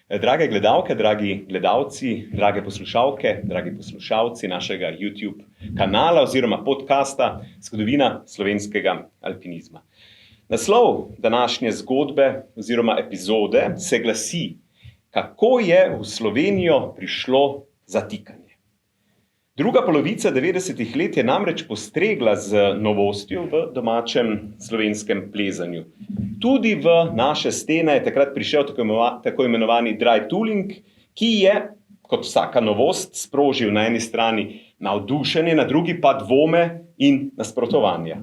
Drage gledalke, dragi gledalci, drage poslušalke, dragi poslušalci našega YouTube kanala oziroma podcasta Zgodovina slovenskega alpinizma. Naslov današnje zgodbe oziroma epizode se glasi: Kako je v Slovenijo prišlo zatikanje? Druga polovica 90-ih let je namreč postregla z novostjo v domačem slovenskem plezanju. Tudi v naše stene je takrat prišel tako imenovani dry tooling, ki je, kot vsaka novost, sprožil na eni strani navdušenje, na drugi pa dvome in nasprotovanja.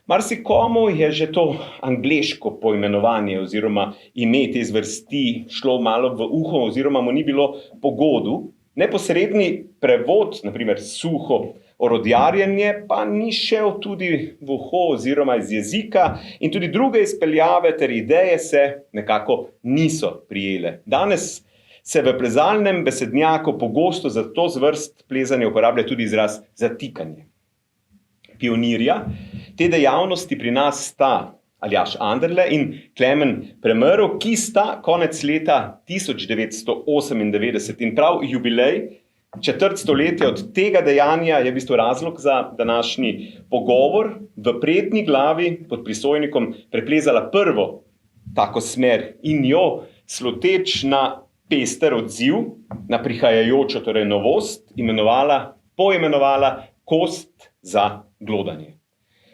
Marsikomu je že to angleško poimenovanje oziroma ime te zvrsti šlo malo v uho oziroma mu ni bilo po godu. Neposredni prevod, naprimer suho orodjarjenje, pa ni šel tudi v uho oziroma iz jezika in tudi druge izpeljave ter ideje se nekako niso prijele. Danes se v plezalnem besednjaku pogosto za to zvrst plezanja uporablja tudi izraz zatikanje. Pionirja te dejavnosti pri nas sta Aljaž Anderle in Klemen Premrl, ki sta konec leta 1998 in prav jubilej, četrt stoletja od tega dejanja je v bistvu razlog za današnji pogovor, v prijetni glavi pod prisojnikom preplezala prvo tako smer in jo, sluteč na pester odziv, na prihajajočo torej novost, poimenovala kost za glodanje.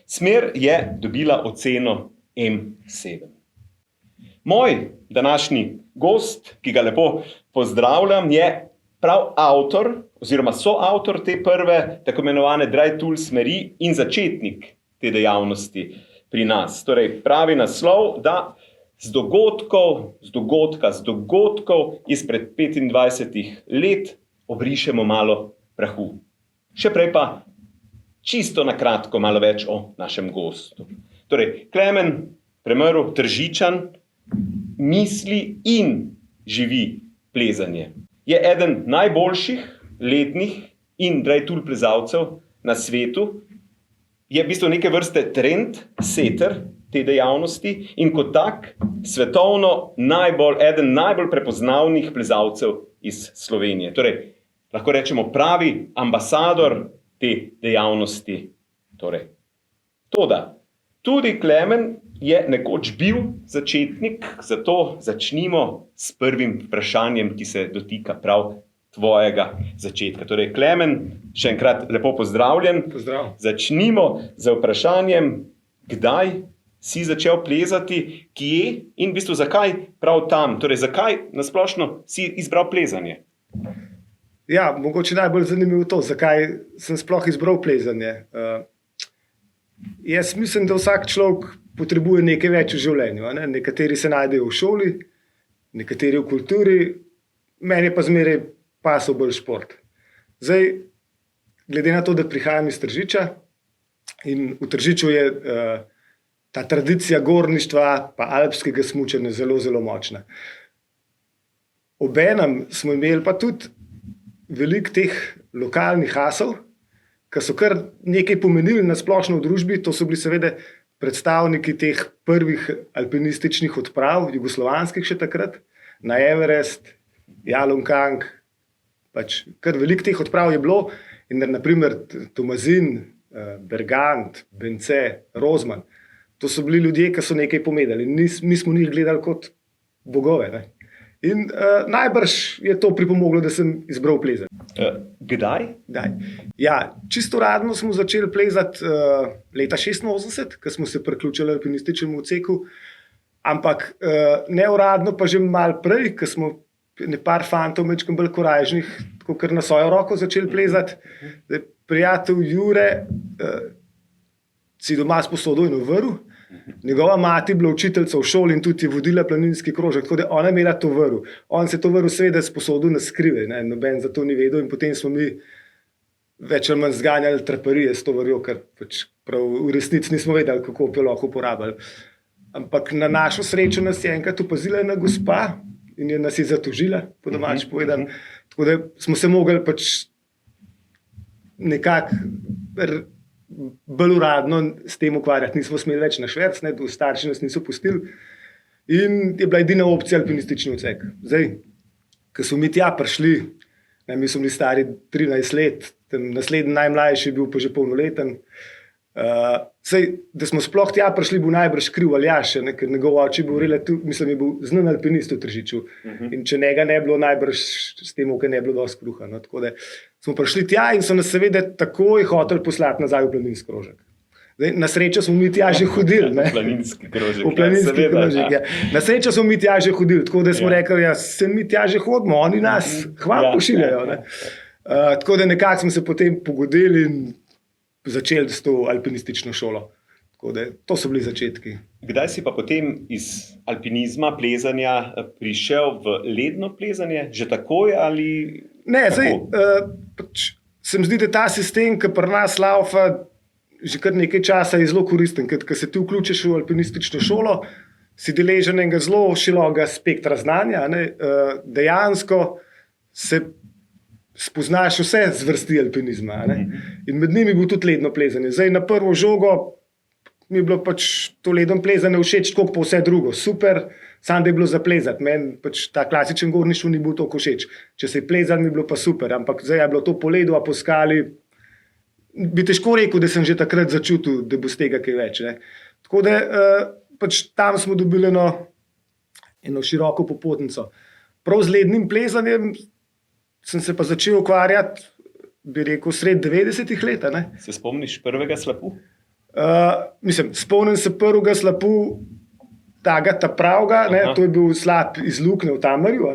Smer je dobila oceno M7. Moj današnji gost, ki ga lepo pozdravljam, je prav avtor oziroma soavtor te prve tako imenovane dry tool smeri in začetnik te dejavnosti pri nas. Torej pravi naslov, da z dogodkov izpred 25 let obrišemo malo prahu. Še prej pa čisto na kratko malo več o našem gostu. Torej, Klemen Premrl, Tržičan, misli in živi plezanje. Je eden najboljših letnih in dry tool plezalcev na svetu. Je v bistvu neke vrste trend setter te dejavnosti in kot tak svetovno eden najbolj prepoznavnih plezalcev iz Slovenije. Torej, lahko rečemo pravi ambasador te dejavnosti. Torej, toda tudi Klemen je nekoč bil začetnik, zato začnimo s prvim vprašanjem, ki se dotika prav tvojega začetka. Torej, Klemen, še enkrat lepo pozdravljen. Pozdrav. Začnimo z vprašanjem, kdaj si začel plezati, kje in v bistvu zakaj prav tam? Torej, zakaj nasplošno si izbral plezanje? Ja, mogoče najbolj zanimivo to, zakaj sem sploh izbral plezanje. Jaz mislim, da vsak človek potrebuje nekaj več v življenju. Ne? Nekateri se najdejo v šoli, nekateri v kulturi, meni pa zmeraj pasal bolj šport. Zdaj, glede na to, da prihajam iz Tržiča in v Tržiču je ta tradicija gorništva pa alpskega smučanja zelo, zelo močna. Obenem smo imeli pa tudi veliko teh lokalnih asov, ki so kar nekaj pomenili na splošno v družbi. To so bili seveda predstavniki teh prvih alpinističnih odprav, jugoslovanskih še takrat, na Everest, Jalomkang, pač kar veliko teh odprav je bilo. In naprimer Tomazin, Bergant, Bence, Rozman, to so bili ljudje, ki so nekaj pomenili. Mi smo njih gledali kot bogove. Ne? In najbrž je to pripomoglo, da sem izbral plezanje. Kdaj? Ja, čisto uradno smo začeli plezati leta 86, ko smo se priključili alpinističnemu odseku, ampak neuradno pa že malo prej, ko smo par fantov mečkam bolj korajžnih, tako kar na svojo roko začeli plezati. Prijatelj Jure si doma sposodil eno vrv. Njegova mati je bila učiteljica v šoli in tudi je vodila planinski krožek, tako da ona je imela to vrv. On se to vrv seveda sposodil na skrivaj, noben za to ni vedel in potem smo mi več ali manj zganjali traparije s to vrvjo, ker pač prav v resnici nismo vedeli, kako bi jo lahko uporabili. Ampak na našo srečo nas je enkrat opazila ena gospa in nas je zatožila, po domač povedano. Tako da smo se mogli pač nekako bolj uradno s tem ukvarjati. Nismo smeli več na šverc, starši nas niso pustili in je bila edina opcija alpinistični odsek. Zdaj, ko smo mi tja prišli, ne, mi smo bili stari 13 let, naslednji najmlajši je bil pa že polnoleten. Da smo sploh tja prišli, bil najbrž kriv Aljaž, ker njegov oče je bil znan alpinist v Tržiču. In če njega ne bilo, najbrž s tem, ker ne bilo dosti kruha. No. Tako da smo prišli tja in so nas seveda takoj hoteli poslati nazaj v planinski krožek. Zdaj, na srečo smo mi tja že hodili. V planinski krožek. V planinski krožek, ja. Na srečo smo mi tja že hodili, tako da smo rekli, ja, se mi tja že hodimo, oni nas hvala pošiljajo. Ne. Tako da nekako smo se potem pogodili in začeli s to alpinistično šolo. Tako da to so bili začetki. Kdaj si pa potem iz alpinizma, plezanja prišel v ledno plezanje? Že takoj ali? Ne, zdaj, se mi zdi, da ta sistem, ki pri nas laufa že kar nekaj časa, je zelo koristen. Ker se ti vključiš v alpinistično šolo, si deležen enega zelo širokega spektra znanja. Ne? Dejansko se spoznaš vse zvrsti alpinizma. Ne? In med njimi je bilo tudi ledno plezanje. Zdaj, na prvo žogo mi je bilo pač to ledno plezanje všeč, tako pa vse drugo. Super, samo da je bilo za plezati. Meni pač ta klasičen gorništvo ni bil toliko všeč. Če se je plezal, mi je bilo pa super. Ampak zdaj je bilo to po ledu, a po skali. Bi težko rekel, da sem že takrat začutil, da bo z tega kaj več. Ne? Tako da pač tam smo dobili eno široko popotnico. Prav z lednim plezanjem sem se pa začel ukvarjati, bi rekel, sred 90-ih let. Se spomniš prvega slapu? Spomnim se prvega slapu, ta pravga, to je bil slap iz Lukne v Tamarju.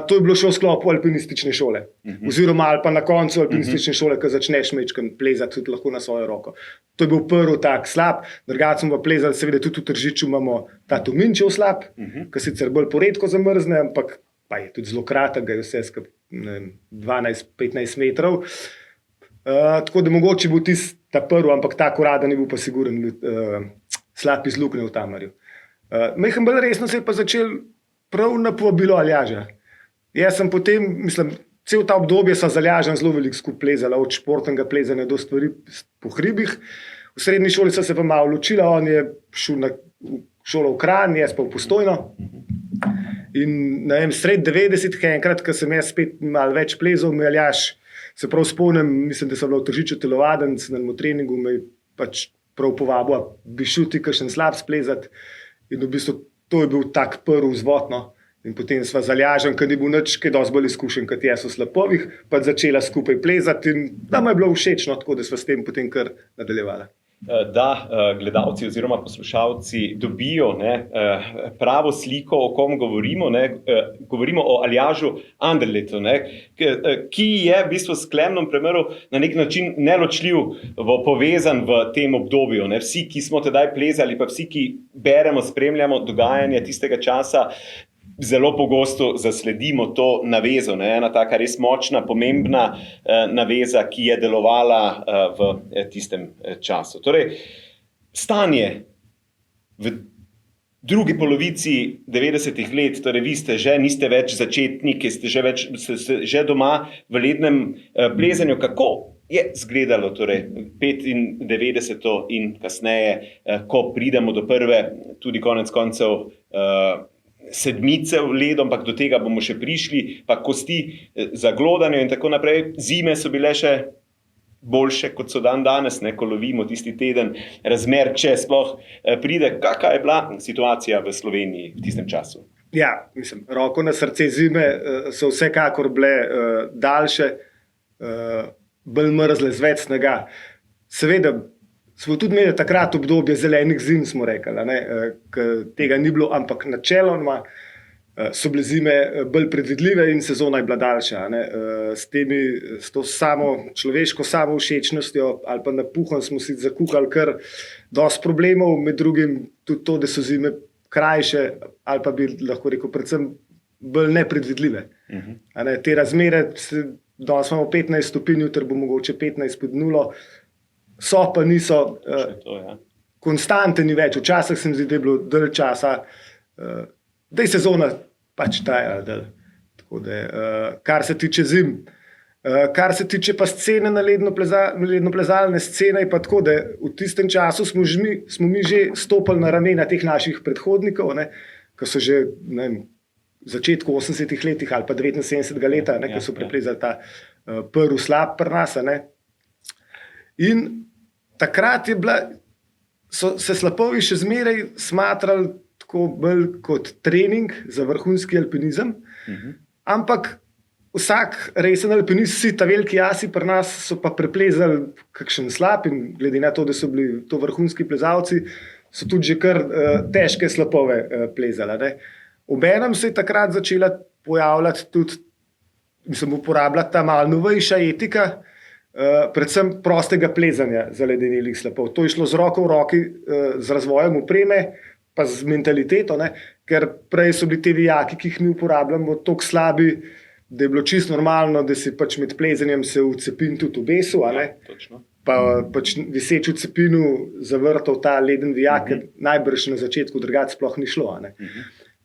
To je bilo še v sklopu alpinistične šole. Oziroma ali pa na koncu alpinistične šole, ko začneš mečkam plezati tudi lahko na svojo roko. To je bil prvi tak slap. Drugače smo pa plezali, seveda tudi v Tržiču imamo ta Tominčev slap, ki sicer bolj poredko zamrzne, ampak pa je tudi zelo kratek, ga je vse skupaj 12-15 metrov. Tako da mogoče bo ta prvi, ampak tako uraden je bil pa siguren slap iz Lukne v Tamarju. Majhen bolj resno se je pa začel prav na povabilo Aljaža. Jaz sem potem, cel ta obdobje sva z Aljažem zelo veliko skupaj plezala, od športnega plezanja do stvari po hribih. V srednji šoli sva se pa malo ločila, on je šel na šolo v Kranj, jaz pa v Postojno. In sred 90-ih, enkrat, ko sem jaz spet malo več plezal, me Aljaž, se prav spomnim, mislim, da sem bila v Tržiču telovadence, na treningu me je pač prav povabil, bi šel ti kakšen slab splezati. In v bistvu to je bil tak prvi vzvod. No. In potem sva z Aljažem, ki ni bil nič kaj dosti bolj izkušen kot jaz v slapovih, pa začela skupaj plezati in da mu je bilo všeč, no, tako da sva s tem potem kar nadaljevala. Da gledalci oziroma poslušalci dobijo pravo sliko, o kom govorimo. Govorimo o Aljažu Anderletu, ki je v bistvu s Klemnom Premrlom na nek način neločljivo povezan v tem obdobju. Vsi, ki smo tedaj plezali, pa vsi, ki beremo, spremljamo dogajanje tistega časa, zelo pogosto zasledimo to navezo, ena taka res močna, pomembna naveza, ki je delovala v tistem času. Torej, stanje v drugi polovici 90-ih let, torej vi ste že, niste več začetniki, ste že doma v lednem plezanju. Kako je izgledalo torej 95 in kasneje, ko pridemo do prve, tudi konec koncev, sedmice v ledu, ampak do tega bomo še prišli, pa kosti za glodanje in tako naprej. Zime so bile še boljše, kot so danes, ko lovimo tisti teden razmer, če sploh pride. Kakšna je bila situacija v Sloveniji v tistem času? Ja, roko na srce, zime so vsekakor bile daljše, bolj mrzle, z več snega. Seveda, smo tudi imeli takrat obdobje zelenih zim, smo rekli, tega ni bilo, ampak načeloma so bile zime bolj predvidljive in sezona je bila daljša. S to samo človeško samovšečnostjo ali pa napuhom smo si zakukali kar dosti problemov, med drugim tudi to, da so zime krajše ali pa bi lahko rekel predvsem bolj nepredvidljive. Te razmere, danes imamo 15 stopinj, jutri bo mogoče 15 pod nulo, so pa niso konstante, ni več. Včasih se mi zdi, da je bilo dalj časa, da je sezona pač trajala. Tako da, kar se tiče zim. Kar se tiče pa scene na lednoplezalne scene, je pa tako, da v tistem času smo mi že stopili na ramena teh naših predhodnikov, ki so že začetku 80-ih letih ali pa 79. leta, ko so preplezali ta prvi slap pri nas. In takrat so se slapovi še zmeraj smatrali tako bolj kot trening za vrhunski alpinizem, ampak vsak resen alpinist, vsi ta veliki jasi pri nas so pa preplezali kakšen slap in glede na to, da so bili to vrhunski plezalci, so tudi že kar težke slapove plezali. Obenem se je takrat začela pojavljati tudi, uporabljati ta malo novejša etika, predvsem prostega plezanja za ledenelih slapov. To je šlo z roko v roki z razvojem opreme, pa z mentaliteto, ker prej so bili ti vijaki, ki jih mi uporabljamo, toliko slabi, da je bilo čisto normalno, da si pač med plezanjem se v cepin tudi obesil, pa pač viseč v cepinu zavrtal ta leden vijak, ker najbrž na začetku drugače sploh ni šlo.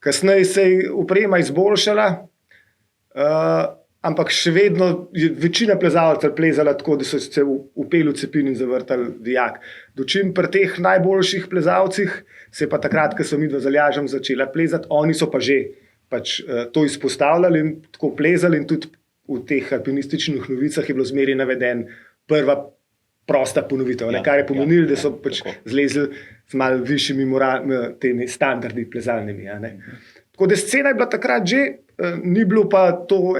Kasneje se je oprema izboljšala, ampak še vedno je večina plezalcev plezala tako, da so se upeli v cepin in zavrtali vijak. Dočim pri teh najboljših plezalcih se je pa takrat, ko so midva z Aljažem začela plezati, oni so pa že pač to izpostavljali in tako plezali in tudi v teh alpinističnih novicah je bilo zmeraj naveden prva prosta ponovitev, kar je pomenilo, da so pač zlezli z malo višjimi temi standardi plezalnimi. Tako da scena je bila takrat že, ni bilo pa to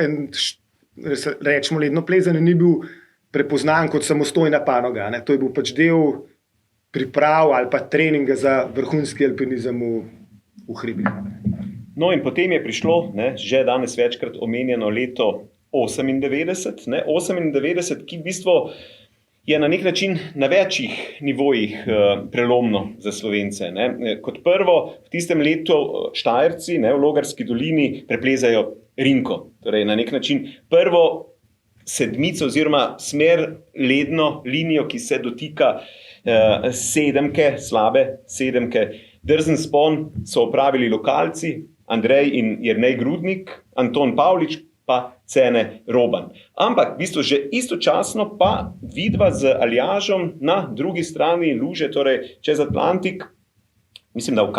rečemo ledno plezanje, ni bil prepoznan kot samostojna panoga. To je bil pač del priprav ali pa treninga za vrhunski alpinizem v hribih. No in potem je prišlo, že danes večkrat omenjeno leto 98, 98, ki v bistvu je na nek način na večjih nivojih prelomno za Slovence. Kot prvo, v tistem letu Štajerci v Logarski dolini preplezajo Rinko. Torej na nek način prvo sedmico oziroma smer ledno linijo, ki se dotika sedemke, slabe sedemke. Drzen spon so opravili lokalci, Andrej in Jernej Grudnik, Anton Pavlič pa Cene Roban. Ampak v bistvu že istočasno pa vidva z Aljažem na drugi strani luže, torej čez Atlantik, mislim, da v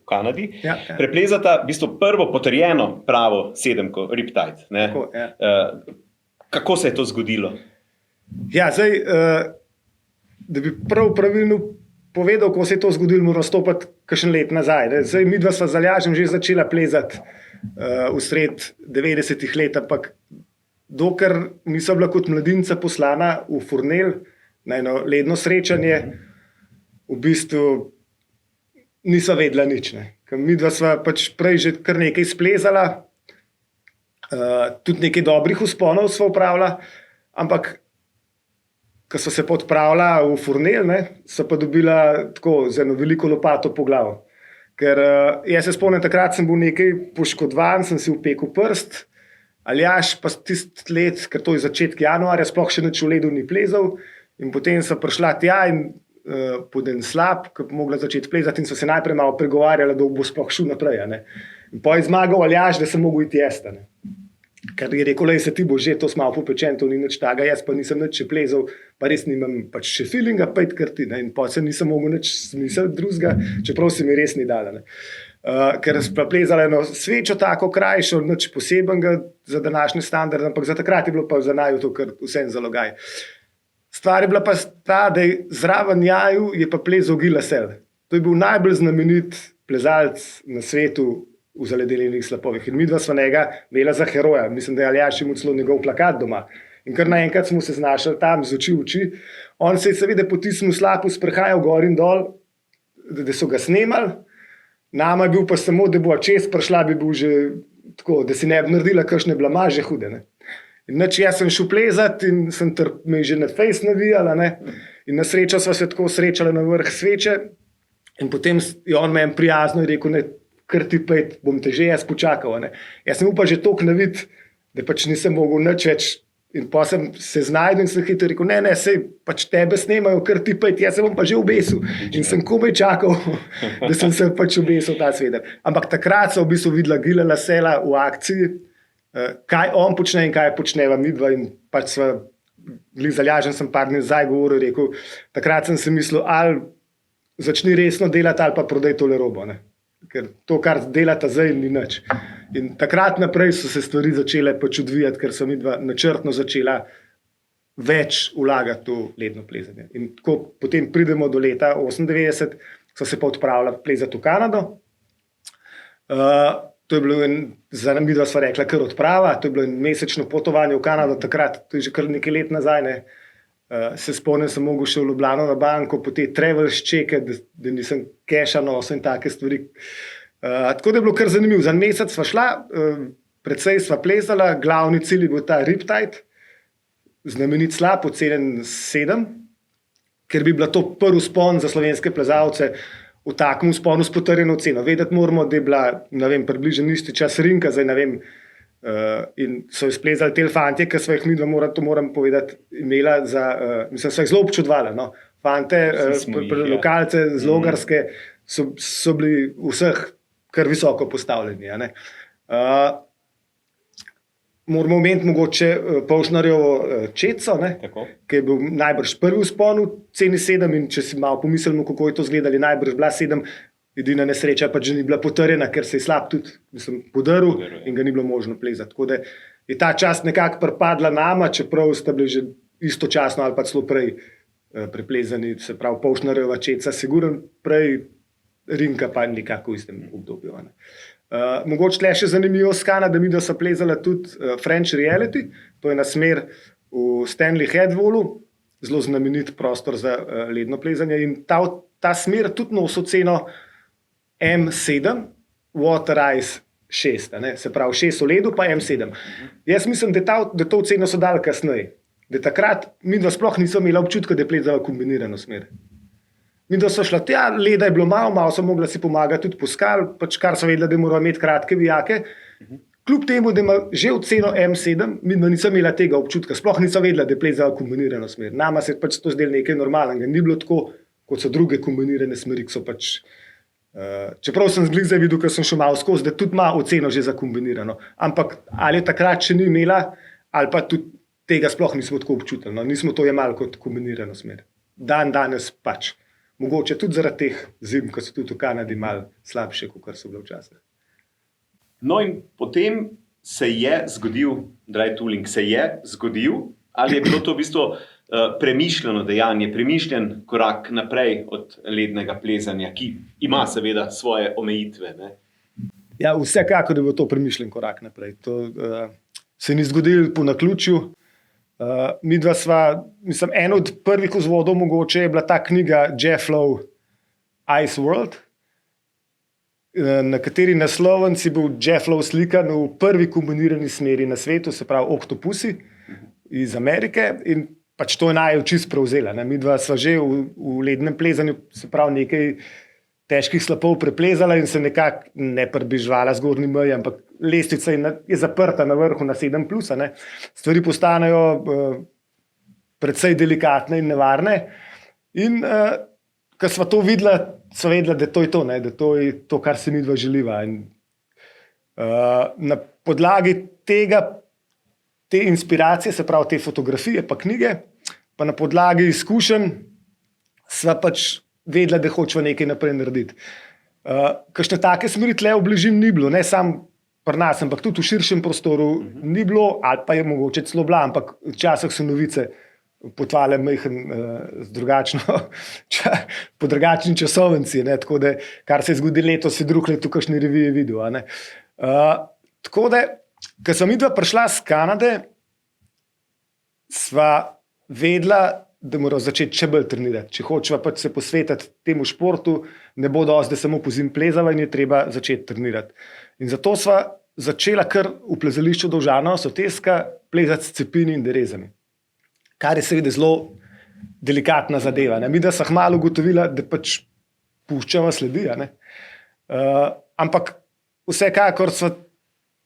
Kanadi, preplezata v bistvu prvo potrjeno pravo sedemko, Riptide. Kako se je to zgodilo? Ja, zdaj, da bi pravilno povedal, ko se je to zgodilo, moram stopiti kakšen let nazaj. Zdaj, midva sva z Aljažem že začela plezati v sred 90-ih let, ampak dokler nisva bila kot mladinca poslana v Furnel na eno ledno srečanje, v bistvu nisva vedela nič. Midva sva pač prej že kar nekaj splezala, tudi nekaj dobrih vzponov sva upravila, ampak ko so se podpravila v Furnel, so pa dobila tako z eno veliko lopato po glavu. Ker jaz se spomnim, takrat sem bil nekaj poškodovan, sem si upekel prst, Aljaž pa tisti let, ker to je začetek januarja, sploh še nič v ledu ni plezal in potem so prišla tja in pod en slab, ko bi mogla začeti plezati in so se najprej malo pregovarjala, da bo sploh šel naprej. In pa je zmagal Aljaž, da sem mogel iti jaz. Ker je rekel, se ti bo že to malo popečen, to ni nič taga, jaz pa nisem nič še plezal, pa res nimam pač še feelinga, pa kar ti. In pa se nisem mogel nič smisliti drugega, čeprav se mi res ni dala. Ker sem plezala eno svečo tako krajšo, nič posebenega za današnje standarde, ampak za takrat je bilo pa za naju to kar vsem zalogaj. Stvar je bila pa ta, da je zraven njaju je pa plezal Guy Lasselle. To je bil najbolj znamenit plezalec na svetu v zaledenelih slapovih. In midva sva njega imela za heroja. Mislim, da je Aljaž imel celo njegov plakat doma. In kar naenkrat smo se znašli tam z oči v oči. On se je seveda po tistem slapu sprehajal gor in dol, da so ga snemali. Nama je bil pa samo, da bo čez prišla, bi bil že tako, da si ne bi naredila kakšne blamaže hude. In jaz sem šel plezati in sem me že na fejs navijala. In na srečo sva se tako srečala na vrh sveče. In potem je on meni prijazno rekel, kar ti pejt, bom te že jaz počakal. Jaz sem upal že toliko navit, da pač nisem mogel nič več. In pa sem se znajdel in sem hitro rekel, ne, sej pač tebe snemajo, kar ti pejt, jaz se bom pa že obesil. In sem komaj čakal, da sem se pač obesil ta sveder. Ampak takrat so v bistvu videla Guya Lassella v akciji, kaj on počne in kaj počneva midva. In pač sva, z Aljažem sem par dni nazaj govoril, rekel, takrat sem si mislil, ali začni resno delati, ali pa prodaj tole robo. Ker to, kar delata zdaj, ni nič. In takrat naprej so se stvari začele pač odvijati, ker so midva načrtno začela več vlagati v ledno plezanje. In ko potem pridemo do leta 98, so se pa odpravila plezati v Kanado. To je bilo za nami, da sva rekla, kar odprava. To je bilo mesečno potovanje v Kanado, takrat, to je že kar nekaj let nazaj. Ne. Se spomnim, sem mogel še v Ljubljano na banko, po te travelers čeke, da nisem keša nosil in take stvari. Tako da je bilo kar zanimivo. Za en mesec sva šla, precej sva plezala, glavni cilj je bil ta Riptide, znamenit slap, ocenjen 7, ker bi bila to prvi vzpon za slovenske plezalce v takem vzponu s potrjeno oceno. Vedeti moramo, da je bila, ne vem, približno isti čas Rinka, zdaj ne vem, in so jo splezali te fantje, ki so jih midva, to moram povedati, imela za, mislim, so jih zelo občudovali, no. Fante, lokalce z Logarske so bili vseh kar visoko postavljeni, a ne. Moramo omeniti mogoče Polšnarjevo Četco, ki je bil najbrž prvi vzpon v ceni 7 in če si malo pomislimo, kako je to izgledalo, najbrž bila 7, edina nesreča pač že ni bila potrjena, ker se je slab tudi podrl in ga ni bilo možno plezati. Tako da je ta čast nekako pripadla nama, čeprav sta bili že istočasno ali pa celo prej preplezani, se pravi Polšnarjeva Četca, sigurno prej Rinka pa nekako v istem obdobju. Mogoče tle še zanimivo z Kanade, mi da so plezala tudi French Reality, to je na smer v Stanley Head-Wallu, zelo znamenit prostor za ledno plezanje in ta smer tudi nosi oceno M7, Water Ice 6, se pravi 6 v ledu pa M7. Jaz mislim, da to oceno so dali kasneje, da takrat mi dva sploh niso imela občutka, da je plezala kombinirano smer. Mi da so šla tja, leda je bilo malo so mogla si pomagati tudi po skal, pač kar so vedela, da morajo imeti kratke vijake. Kljub temu, da ima že oceno M7, mi nisem imela tega občutka, sploh nisem vedela, da je plezala kombinirano smer. Nama se je pač to zdelo nekaj normalnega, ni bilo tako, kot so druge kombinirane smeri, ki so pač, čeprav sem zglih zdaj videl, ker sem šel malo skozi, da tudi ima oceno že za kombinirano. Ampak ali je takrat še ni imela, ali pa tudi tega sploh nismo tako občutili, no, nismo to jemali kot kombinirano smer. Danes pač. Mogoče tudi zaradi teh zim, ki so tudi v Kanadi malo slabše, kot so bile včasih. No in potem se je zgodil, dry tooling se je zgodil, ali je bilo to v bistvu premišljeno dejanje, premišljen korak naprej od lednega plezanja, ki ima seveda svoje omejitve, ne? Ja, vsekakor je bil to premišljen korak naprej. To se ni zgodilo po naključju. Mi dva sva, mislim, en od prvih vzvodov mogoče je bila ta knjiga Jeff Lowe Ice World, na kateri naslovnici bil Jeff Lowe slikan v prvi kombinirani smeri na svetu, se pravi oktopusi iz Amerike in pač to je naju čisto prevzela. Mi dva sva že v lednem plezanju, se pravi nekaj težkih slapov preplezala in se nekako ne približevala zgornji meji, ampak lestvica je zaprta na vrhu na 7+, stvari postanejo precej delikatne in nevarne. In ko sva to videla, sva vedela, da to je to, da to je to, kar se midva želiva. In na podlagi te inspiracije, se pravi te fotografije pa knjige, pa na podlagi izkušenj sva pač vedela, da hočeva nekaj naprej narediti. Kakšne take smeri tle v bližini ni bilo, ne samo pri nas, ampak tudi v širšem prostoru ni bilo, ali pa je mogoče celo bila, ampak včasih so novice potovale po drugačni časovnici, tako da kar se je zgodilo letos, si drug let v kakšni reviji videl. Tako da, ko sem midva prišla z Kanade, sva vedela, da moramo začeti še bolj trenirati. Če hočeva pač se posvetiti temu športu, ne bo dosti, da samo pozimi plezava in je treba začeti trenirati. In zato sva začela kar v plezališču Dovžana Soteska plezati s cepini in derezami. Kar je seveda zelo delikatna zadeva. Mi da sva kmalu ugotovila, da pač puščava sledi. Ampak vsekakor sva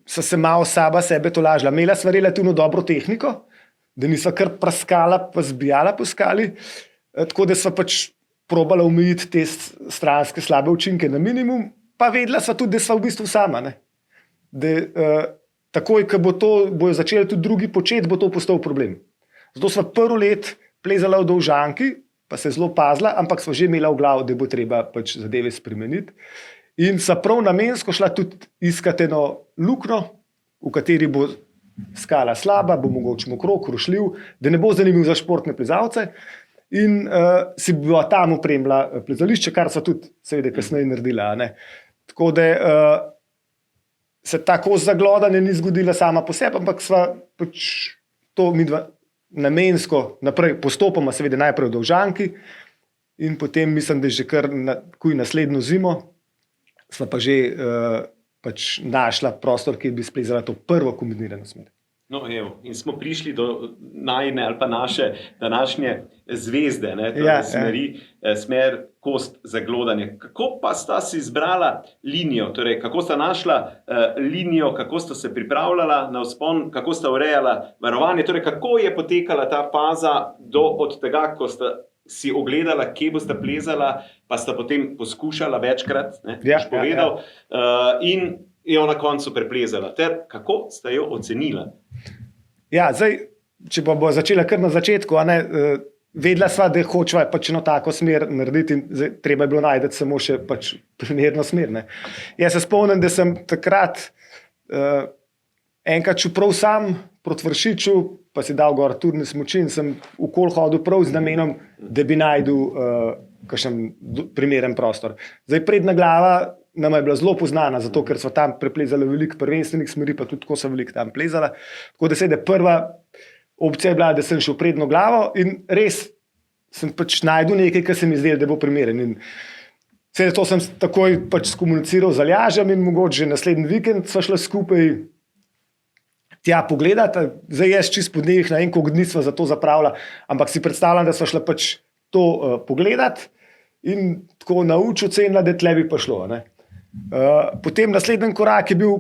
se malo sebe tolažila. Imela sva relativno dobro tehniko, da nisva kar praskala pa zbijala po skali, tako da sva pač probala omejiti te stranske slabe učinke na minimum, pa vedela sva tudi, da sva v bistvu sama. Da takoj, ko bojo začeli tudi drugi početi, bo to postal problem. Zato sva prvo let plezala v Dovžanki, pa se zelo pazila, ampak sva že imela v glavu, da bo treba pač zadeve spremeniti. In so prav namensko šla tudi iskati eno luknjo, v kateri bo skala slaba, bo mogoče mokro, krušljiv, da ne bo zanimiv za športne plezalce. In si bo tam opremila plezališče, kar so tudi seveda kasneje naredila. Tako da se ta kos za glodanje ni zgodila sama po sebi, ampak sva pač to midva namensko naprej, postopoma seveda najprej v Dovžanki in potem mislim, da že kar naslednjo zimo sva pa že pač našla prostor, kjer bi splezala to prvo kombinirano smer. No, evo, in smo prišli do najne ali pa naše današnje zvezde, smeri, smer kost za glodanje. Kako pa sta si izbrala linijo, torej kako sta našla linijo, kako sta se pripravljala na vzpon, kako sta urejala varovanje, torej kako je potekala ta faza od tega, ko sta si ogledala, kje boste plezala, pa sta potem poskušala večkrat, povedal, in jo na koncu preplezala. Ter kako sta jo ocenila? Ja, zdaj, če bo začela kar na začetku, vedela sva, da hočeva pač eno tako smer narediti in zdaj, treba je bilo najti samo še pač primerno smer. Jaz se spomnim, da sem takrat enkrat šel prav sam proti Vršiču, pa si dal gor turne smuči in sem okoli hodil prav z namenom, da bi najdel kakšen primeren prostor. Zdaj, prednja glava nama je bila zelo poznana, zato ker so tam preplezali veliko prvenstvenih smeri, pa tudi tako so veliko tam plezala. Tako da seveda prva opcija je bila, da sem šel prednjo glavo in res sem pač najdel nekaj, kar se mi zdelo, da bo primeren. In seveda to sem takoj pač skomuniciral z Aljažem in mogoče že naslednji vikend sva šla skupaj tja pogledati. Zdaj jaz čisto po dnevih, na en koliko dni sva za to zapravila, ampak si predstavljam, da sva šla pač to pogledati in tako nauč ocenila, da tle bi pa šlo. Potem naslednji korak je bil,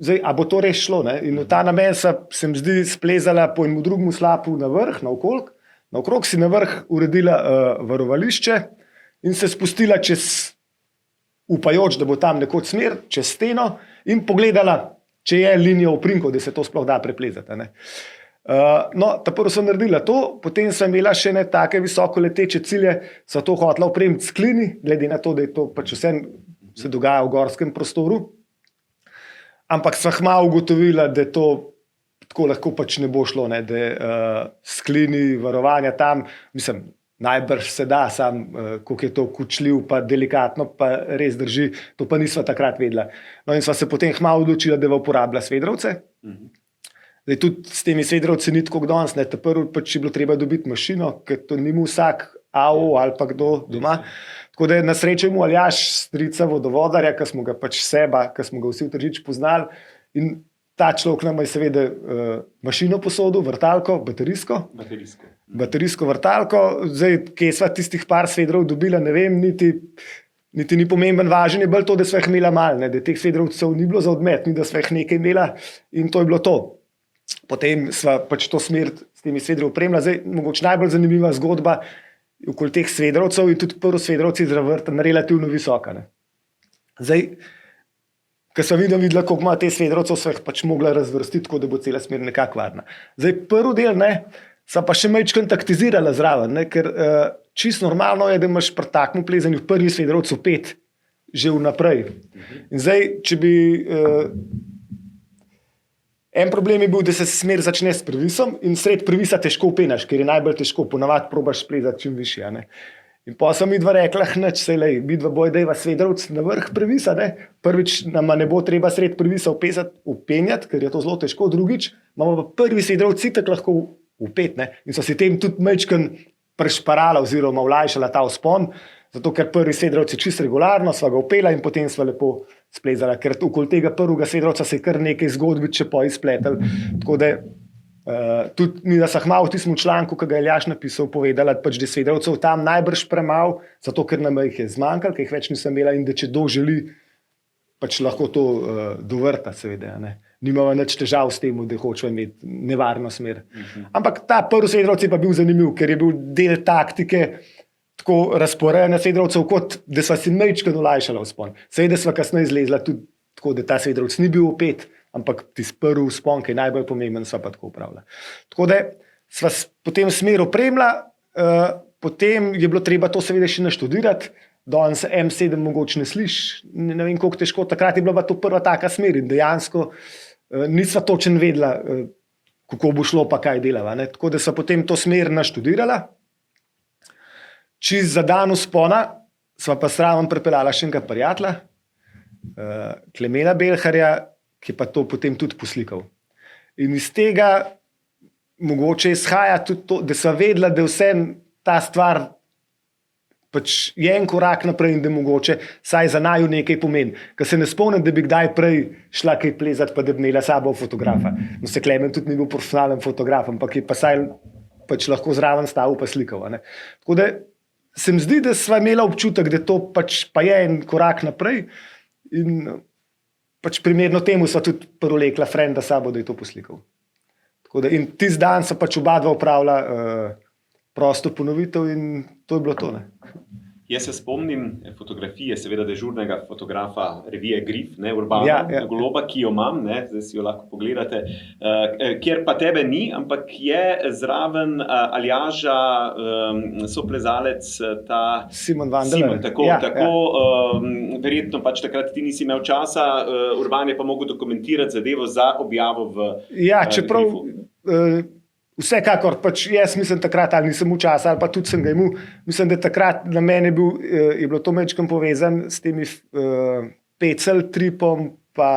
zdaj, a bo to res šlo. In v ta namen se mi zdi splezala po enem drugem slapu na vrh, naokrog si na vrh uredila varovališče in se spustila čez, upajoč, da bo tam nekoč smer, čez steno in pogledala, če je linija oprinkov, da se to sploh da preplezati. No, ta prvo sem naredila to, potem sem imela še ne take visoko leteče cilje, so to hotela opremiti s klini, glede na to, da je to pač vse se dogaja v gorskem prostoru. Ampak sva kmalu ugotovila, da to tako lahko pač ne bo šlo, da s klini varovanja tam, mislim, najbrž se da, sam, koliko je to kučljiv, pa delikatno, pa res drži, to pa nisva takrat vedela. No in sva se potem kmalu odločila, da bo uporabila svedrovce. Zdaj, tudi s temi svedrovci ni tako danes, prvo pač je bilo treba dobiti mašino, ker to ni mu vsak AO ali pa kdo doma. Tako da na srečo mu Aljaž, strica vodovodarja, ki smo ga pač seba, ki smo ga vsi v Tržič poznali, in ta človek nam je seveda mašino posodil, vrtalko, baterijsko vrtalko. Zdaj, kje sva tistih par svedrov dobila, ne vem, niti ni pomemben, važen je bolj to, da sva jih imela malo, da teh svedrovcev ni bilo za odmet, ni da sva jih nekaj imela in to je bilo to. Potem sva pač to smer s temi svedrovi opremila. Zdaj, mogoče najbolj zanimiva zgodba okoli teh svedrovcev in tudi prvo svedrovci iz vrta relativno visoka. Zdaj, ko sem videla, koliko ima te svedrovcev, sva jih pač mogla razvrstiti, tako da bo cela smer nekako varna. Zdaj, prvi del, sem pa še majčkeno taktizirala zraven, ker čisto normalno je, da imaš pri takem plezanju prvi svedrovc vpet že vnaprej. In zdaj, če bi en problem je bil, da se smer začne s previsom in sred previsa težko upenaš, ker je najbolj težko, ponavadi probaš plezati čim višje. In pa sem midva rekla, nič, sej, midva boj, dajva svedrovc na vrh previsa, prvič nama ne bo treba sred previsa upenjati, ker je to zelo težko, drugič imamo pa prvi svedrovc itak lahko upet, in so si tem tudi majčken prešparala oziroma olajšala ta vzpon, zato ker prvi svedrovc je čisto regularno, sva ga upela in potem sva lepo splezala, ker okoli tega prvega svedrovca se je kar nekaj zgodbic še poizpletel, tako da tudi mi, da sem malo v tistem članku, ki ga je Aljaž napisal, povedala, pač, da je svedrovcev tam najbrž premalo, zato ker nam jih je zmanjkalo, ker jih več nisem imela in da če kdo želi, pač lahko to dovrta, seveda. Nimava nič težav s tem, da hočeva imeti nevarno smer. Ampak ta prvi svedrovec je pa bil zanimiv, ker je bil del taktike tako razporejanja svedrovcev, kot da sva si majčkeno olajšala vzpon. Seveda sva kasneje izlezla tudi tako, da ta svedrovec ni bil opet, ampak tisti prvi vzpon, ki je najbolj pomemben, sva pa tako upravila. Tako da sva potem smer opremila, potem je bilo treba to seveda še naštudirati, danes M7 mogoče ne slišiš, ne vem koliko težko, takrat je bila pa to prva taka smer in dejansko nisva točno vedela, kako bo šlo pa kaj delava. Ne. Tako da sva potem to smer naštudirala. Čist za dan vzpona sva pa sraven pripeljala še enega prijatelja, Klemena Belharja, ki pa to potem tudi poslikal. In iz tega mogoče izhaja tudi to, da sva vedela, da vse ta stvar pač je en korak naprej in da mogoče saj za naju nekaj pomeni. Ker se ne spomnim, da bi kdaj prej šla kaj plezati, pa da bi imela sabo fotografa. No, se Klemen tudi ni bil profesionalen fotograf, ampak je pa saj pač lahko zraven stavil pa slikal. Ne. Tako da se mi zdi, da sva imela občutek, da to pač pa je en korak naprej in pač primerno temu sva tudi prolekla frenda sabo, da je to poslikal. Tako da in tisti dan so pač oba dva opravila prosto ponovitev in to je bilo to. Ne. Jaz se spomnim fotografije, seveda dežurnega fotografa revije Grif, ne, Urbana, Goloba, ki jo imam, ne, zdaj si jo lahko pogledate, kjer pa tebe ni, ampak je zraven Aljaža, soplezalec ta Simon Vandeler. Verjetno pač takrat ti nisi imel časa, Urban je pa mogel dokumentirati zadevo za objavo v čeprav vsekakor, pač jaz mislim takrat, ali nisem v času, ali pa tudi sem ga imel, mislim, da takrat na mene je bilo to mečkam povezan s temi pecel, tripom, pa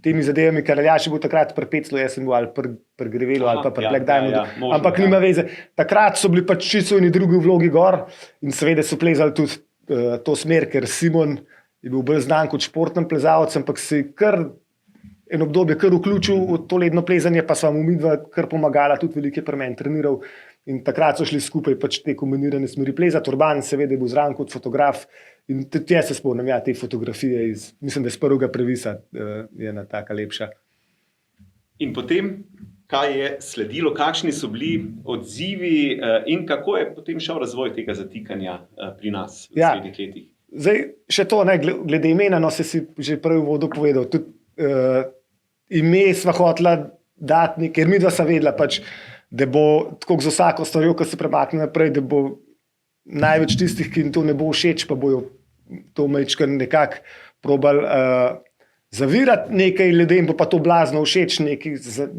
temi zadevami, ker Aljaž je bil takrat pri peclu, jaz sem bil ali pri Grevelu, ali pa pri Black Diamondu, ampak nima veze. Takrat so bili pač čisto eni drugi vlogi gor in seveda so plezali tudi to smer, ker Simon je bil bolj znan kot športnem plezalec, ampak se je kar en obdobje kar vključil v to ledno plezanje, pa sva mu midva kar pomagala, tudi veliko je pri meni treniral in takrat so šli skupaj pač te kombinirane smeri plezati. Urban seveda je bil zraven kot fotograf in tudi jaz se spomnim te fotografije mislim, da iz prvega previsa je ena taka lepša. In potem, kaj je sledilo, kakšni so bili odzivi in kako je potem šel razvoj tega zatikanja pri nas v srednjih letih? Zdaj, še to, ne, glede imena, no, se si že prej v uvodu povedal, tudi ime sva hotela dati, ker midva sva vedela, pač, da bo tako z vsako stvarjo, ki se premakne naprej, da bo največ tistih, ki jim to ne bo všeč, pa bojo to majčkeno nekako probali zavirati nekaj ljudem, bo pa to blazno všeč,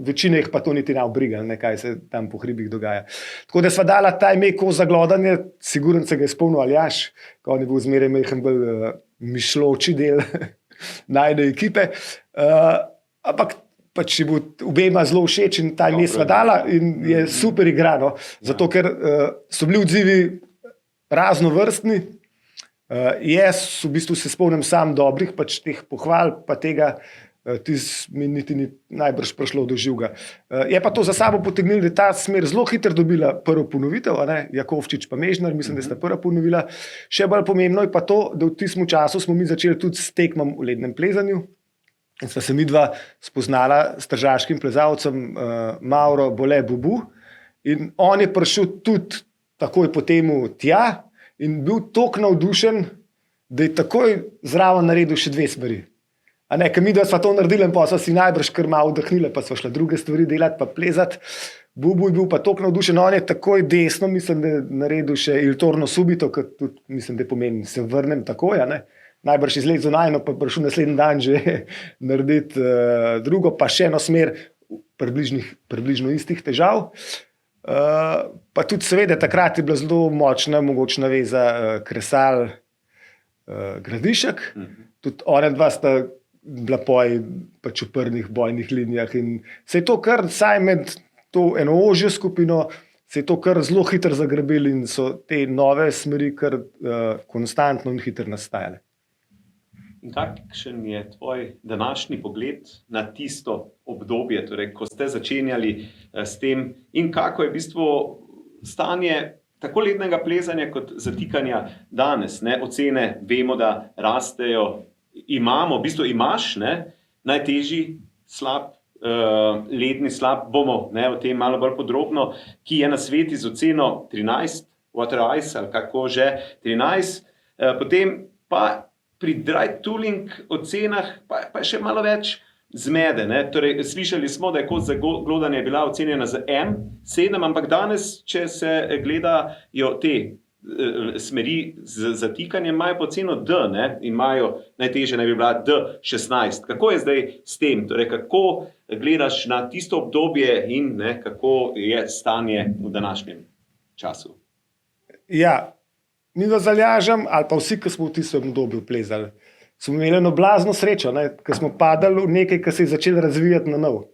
večina jih pa to niti ne obriga, kaj se tam po hribih dogaja. Tako da sva dala ta ime Koza glodanje, sigurno se ga je spomnil Aljaž, ko on je bil zmeraj majhen bolj mišloči del najne ekipe, ampak pač je bil obema zelo všeč in ta ime sva dala in je super igrano, zato ker so bili odzivi raznovrstni. Jaz v bistvu se spomnim sam dobrih, pač teh pohval, pa tega mi niti ni najbrž prišlo do živega. Je pa to za sabo potegnilo, da je ta smer zelo hitro dobila prvo ponovitev, Jakovčič pa Mežnar, mislim, da sta prva ponovila. Še bolj pomembno je pa to, da v tistem času smo mi začeli tudi s tekmom v lednem plezanju in sva se midva spoznala s tržaškim plezalcem Mauro Bole Bubu in on je prišel tudi takoj po temu tja in bil toliko navdušen, da je takoj zraven naredil še dve smeri. Ker midva sva to naredila in pa sva si najbrž kar malo vdahnila, pa sva šla druge stvari delati, pa plezati. Bubu je bil pa toliko navdušen, on je takoj desno, mislim, da je naredil še Il Torno Subito, ker tudi mislim, da pomeni, se vrnem takoj, najbrž izlet zunajno, pa prišel naslednji dan že narediti drugo, pa še eno smer približno istih težav. Pa tudi seveda takrat je bila zelo močna mogočna veza Kresal Gradišek, tudi ona dva sta bila pač v prvih bojnih linijah in se je to kar saj med to eno ožjo skupino se je to kar zelo hitro zagrabili in so te nove smeri kar konstantno in hitro nastajale. In kakšen je tvoj današnji pogled na tisto obdobje, torej, ko ste začenjali s tem in kako je v bistvu stanje tako lednega plezanja kot zatikanja danes? Ocene vemo, da rastejo, v bistvu imaš najtežji slab, ledni slab, bomo o tem malo bolj podrobno, ki je na svetu z oceno 13, Water Ice ali kako že, 13, potem pa pri dry tooling ocenah pa še malo več zmede. Torej, slišali smo, da je Koz za glodanje bila ocenjena z M7, ampak danes, če se gledajo te smeri z zatikanjem imajo po ceno D, ne? In imajo najtežje naj bi bila D16. Kako je zdaj s tem? Torej, kako gledaš na tisto obdobje in ne, kako je stanje v današnjem času? Ja, mi vas zalažem, ali pa vsi, ki smo v tistem obdobju plezali, smo imeli eno blazno srečo, ker smo padali v nekaj, kar se je začelo razvijati na novo.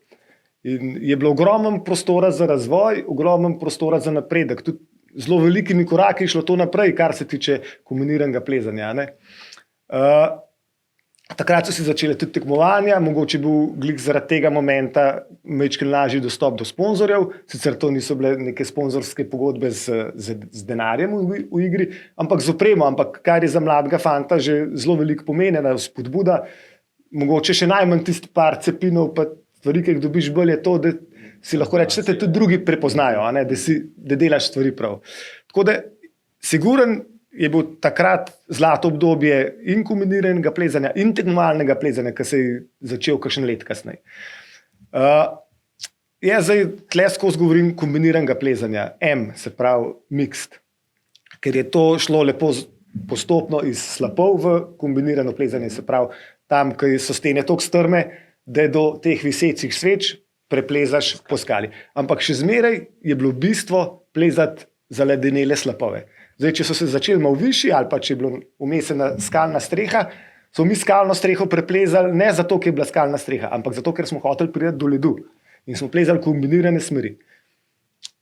In je bilo ogromno prostora za razvoj, ogromno prostora za napredek. Tudi zelo velikimi koraki je šlo to naprej, kar se tiče kombiniranega plezanja. Takrat so se začele tudi tekmovanja, mogoče bil glih zaradi tega momenta majčkeno lažji dostop do sponzorjev, sicer to niso bile neke sponzorske pogodbe z denarjem v igri, ampak z opremo, ampak kar je za mladega fanta že zelo veliko pomenjena spodbuda, mogoče še najmanj tisti par cepinov, pa stvari, ki jih dobiš bolj, je to, da si lahko rečeš, da te tudi drugi prepoznajo, da delaš stvari prav. Tako da siguren je bil takrat zlato obdobje in kombiniranega plezanja in tekmovalnega plezanja, ki se je začel kakšen let kasneje. Jaz zdaj tle skozi govorim kombiniranega plezanja, se pravi mixed, ker je to šlo lepo postopno iz slapov v kombinirano plezanje, se pravi tam, kjer so stene toliko strme, da do teh visečih sveč preplezaš po skali. Ampak še zmeraj je bilo bistvo plezati zaledenele slapove. Zdaj, če so se začeli malo višji ali pa če je bila vmesena skalna streha, so mi skalno streho preplezali ne zato, ker je bila skalna streha, ampak zato, ker smo hoteli priti do ledu in smo plezali kombinirane smeri.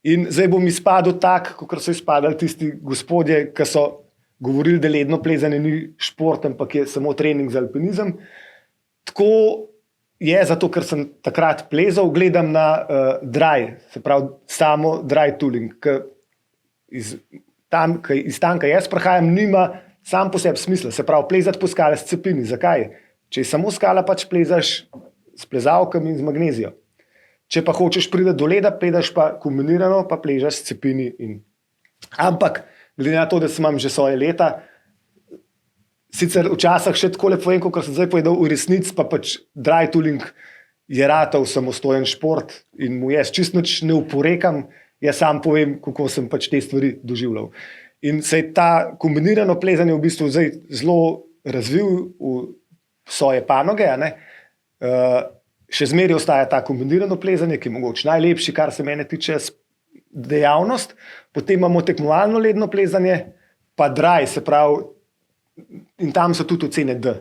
In zdaj bom izpadel tak, kot so izpadali tisti gospodje, ki so govorili, da ledno plezanje ni šport, ampak je samo trening za alpinizem. Tako je, zato ker sem takrat plezal, gledam na dry, se pravi samo dry tooling, iz tam, kaj jaz prihajam, nima sam po sebi smisla. Se pravi, plezati po skale s cepini. Zakaj? Če je samo skala, pač plezaš s plezalkami in z magnezijo. Če pa hočeš priti do leda, plezaš pa kombinirano, pa plezaš s cepini. Ampak, glede na to, da imam že svoje leta, sicer včasih še tako lepo povem, kot sem zdaj povedal, v resnici pa pač dry tooling je ratal samostojen šport in mu jaz čisto nič ne oporekam. Jaz sam povem, kako sem pač te stvari doživljal. In se je ta kombinirano plezanje v bistvu zdaj zelo razvil v svoje panoge. Še zmeraj ostaja ta kombinirano plezanje, ki je mogoče najlepši, kar se mene tiče, dejavnost. Potem imamo tekmovalno ledno plezanje, pa dry, se pravi, in tam so tudi ocene D.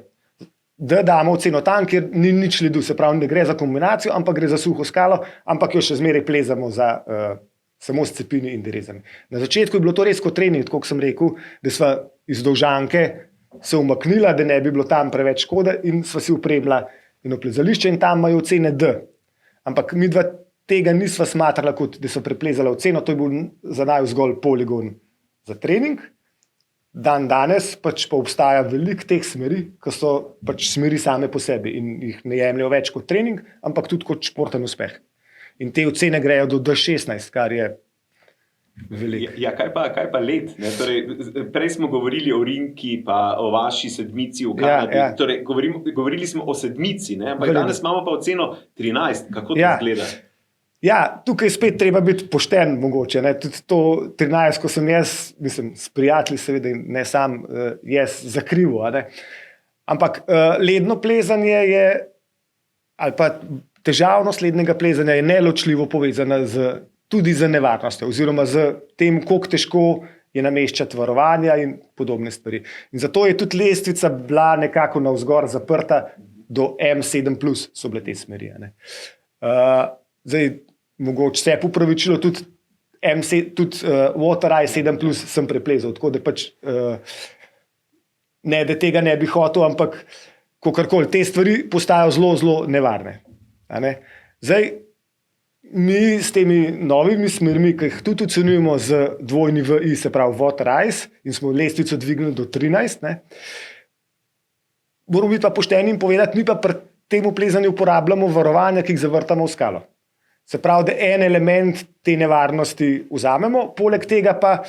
D damo oceno tam, kjer ni nič ledu, se pravi, ne gre za kombinacijo, ampak gre za suho skalo, ampak jo še zmeraj plezamo samo s cepini in derezami. Na začetku je bilo to res kot trening, tako kot sem rekel, da sva iz Dovžanke se umaknila, da ne bi bilo tam preveč škode in sva si upremila eno plezališče in tam imajo ocene D. Ampak mi dva tega nisva smatrala, kot da so preplezala oceno, to je bil za naju zgolj poligon za trening. Dan danes pač pa obstaja veliko teh smeri, ki so pač smeri same po sebi in jih ne jemljajo več kot trening, ampak tudi kot športen uspeh. In te ocene grejo do D16, kar je veliko. Ja, kaj pa led? Torej, prej smo govorili o Rinki, pa o vaši sedmici v Kanadi. Ja. Torej, govorili smo o sedmici, ampak danes imamo pa oceno 13. Kako to izgleda? Ja, tukaj spet treba biti pošten mogoče. Tudi to 13, ko sem jaz, s prijatelji seveda, ne sam jaz zakrivo. Ampak ledno plezanje je, ali pa težavnost lednega plezanja je neločljivo povezana tudi z nevarnostjo oziroma z tem, koliko težko je nameščati varovanja in podobne stvari. In zato je tudi lestvica bila nekako navzgor zaprta do M7+, so bile te smeri. Zdaj, mogoče se je upravičilo tudi Water Eye 7+ sem preplezal, tako da pač ne, da tega ne bi hotel, ampak kakorkoli, te stvari postajajo zelo, zelo nevarne. Zdaj, mi s temi novimi smermi, ki jih tudi ocenjujemo z dvojni VI, se pravi Water Eyes, in smo lestvico dvignili do 13, moramo biti pa pošteni in povedati, mi pa pri tem plezanju uporabljamo varovanja, ki jih zavrtamo v skalo. Se pravi, da en element te nevarnosti vzamemo, poleg tega pa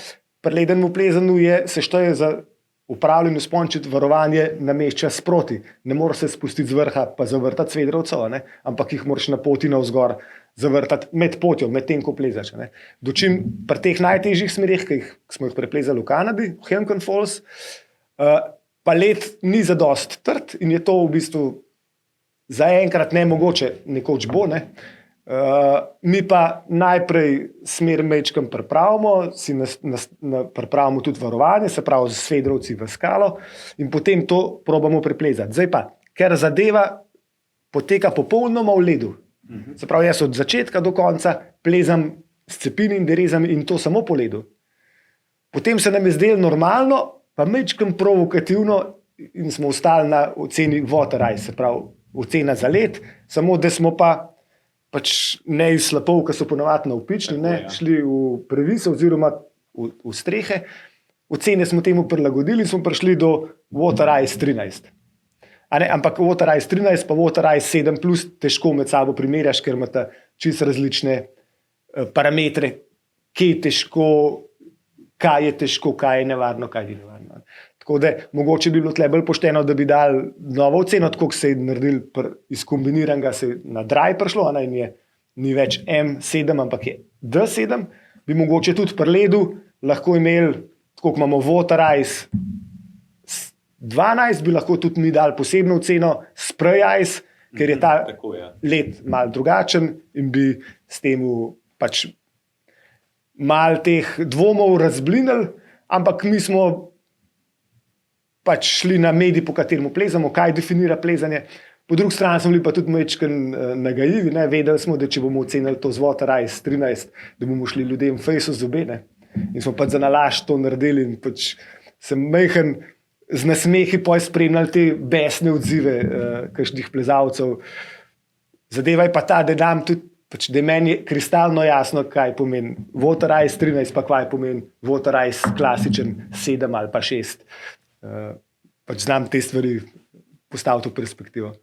pri lednem plezanju se šteje za upravljanju spončit varovanje namešča sproti. Ne moreš se spustiti z vrha pa zavrtati svedrovcev, ampak jih moraš na poti navzgor zavrtati med potjo, med tem, ko plezaš. Dočim pri teh najtežjih smerih, ki smo jih preplezali v Kanadi, v Hampton Falls, pa led ni zadost trd in je to v bistvu zaenkrat nemogoče, nekoč bo. Mi pa najprej smer mečkam pripravimo, pripravimo tudi varovanje, se pravi z svedrovci v skalo in potem to probamo preplezati. Zdaj pa, ker zadeva poteka popolnoma v ledu, se pravi jaz od začetka do konca plezam s cepini in derezami in to samo po ledu. Potem se nam je zdelo normalno, pa mečkam provokativno in smo ostali na oceni water ice, se pravi ocena za led, samo da smo pač ne iz slapov, ki so ponavadi navpični, šli v previs oziroma v strehe. Ocene smo temu prilagodili in smo prišli do Water Ice 13. Ampak Water Ice 13 pa Water Ice 7 plus težko med sabo primerjaš, ker imate čisto različne parametre, kaj je težko, kaj je nevarno, kaj ni nevarno. Tako da mogoče bi bilo tle bolj pošteno, da bi dali novo oceno, tako kot se je naredil iz kombiniranega, se je na dry prišlo, in ni več M7, ampak je D7. Bi mogoče tudi pri ledu lahko imeli, tako kot imamo Water Ice 12, bi lahko tudi mi dali posebno oceno Spray Ice, ker je ta led malo drugačen in bi s tem pač malo teh dvomov razblinili, ampak mi smo pač šli na medij, po katerem plezamo, kaj definira plezanje. Po drugi strani smo bili pa tudi majčkeno nagajivi, vedeli smo, da če bomo ocenili to z Water Ice 13, da bomo šli ljudem face v zobe. In smo pač za nalašč to naredili in pač sem majhen z nasmehi spremljali te besne odzive kakšnih plezalcev. Zadeva je pa ta, da dam tudi, pač, da meni je kristalno jasno, kaj pomeni Water Ice 13, pa kaj pomeni Water Ice klasičen 7 ali pa 6. Pač znam te stvari postaviti v perspektivo.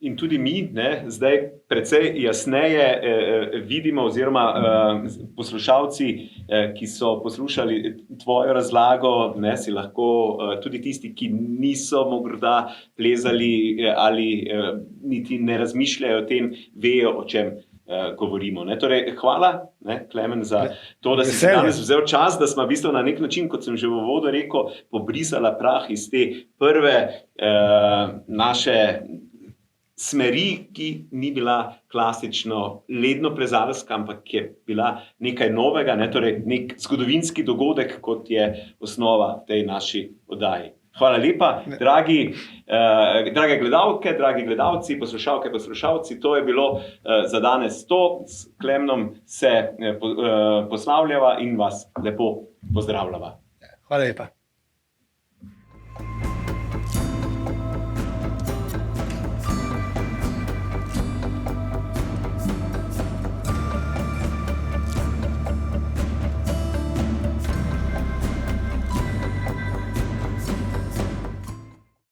In tudi mi zdaj precej jasneje vidimo, oziroma poslušalci, ki so poslušali tvojo razlago, si lahko tudi tisti, ki niso morda plezali ali niti ne razmišljajo o tem, vejo, o čem govorimo. Torej, hvala, Klemen, za to, da si danes vzel čas, da smo v bistvu na nek način, kot sem že v uvodu rekel, pobrisala prah iz te prve naše smeri, ki ni bila klasično ledno plezalska, ampak je bila nekaj novega, torej nek zgodovinski dogodek, kot je osnova tej naši oddaji. Hvala lepa, drage gledalke, dragi gledalci, poslušalci, to je bilo za danes to. S Klemnom se poslavljava in vas lepo pozdravljava. Hvala lepa.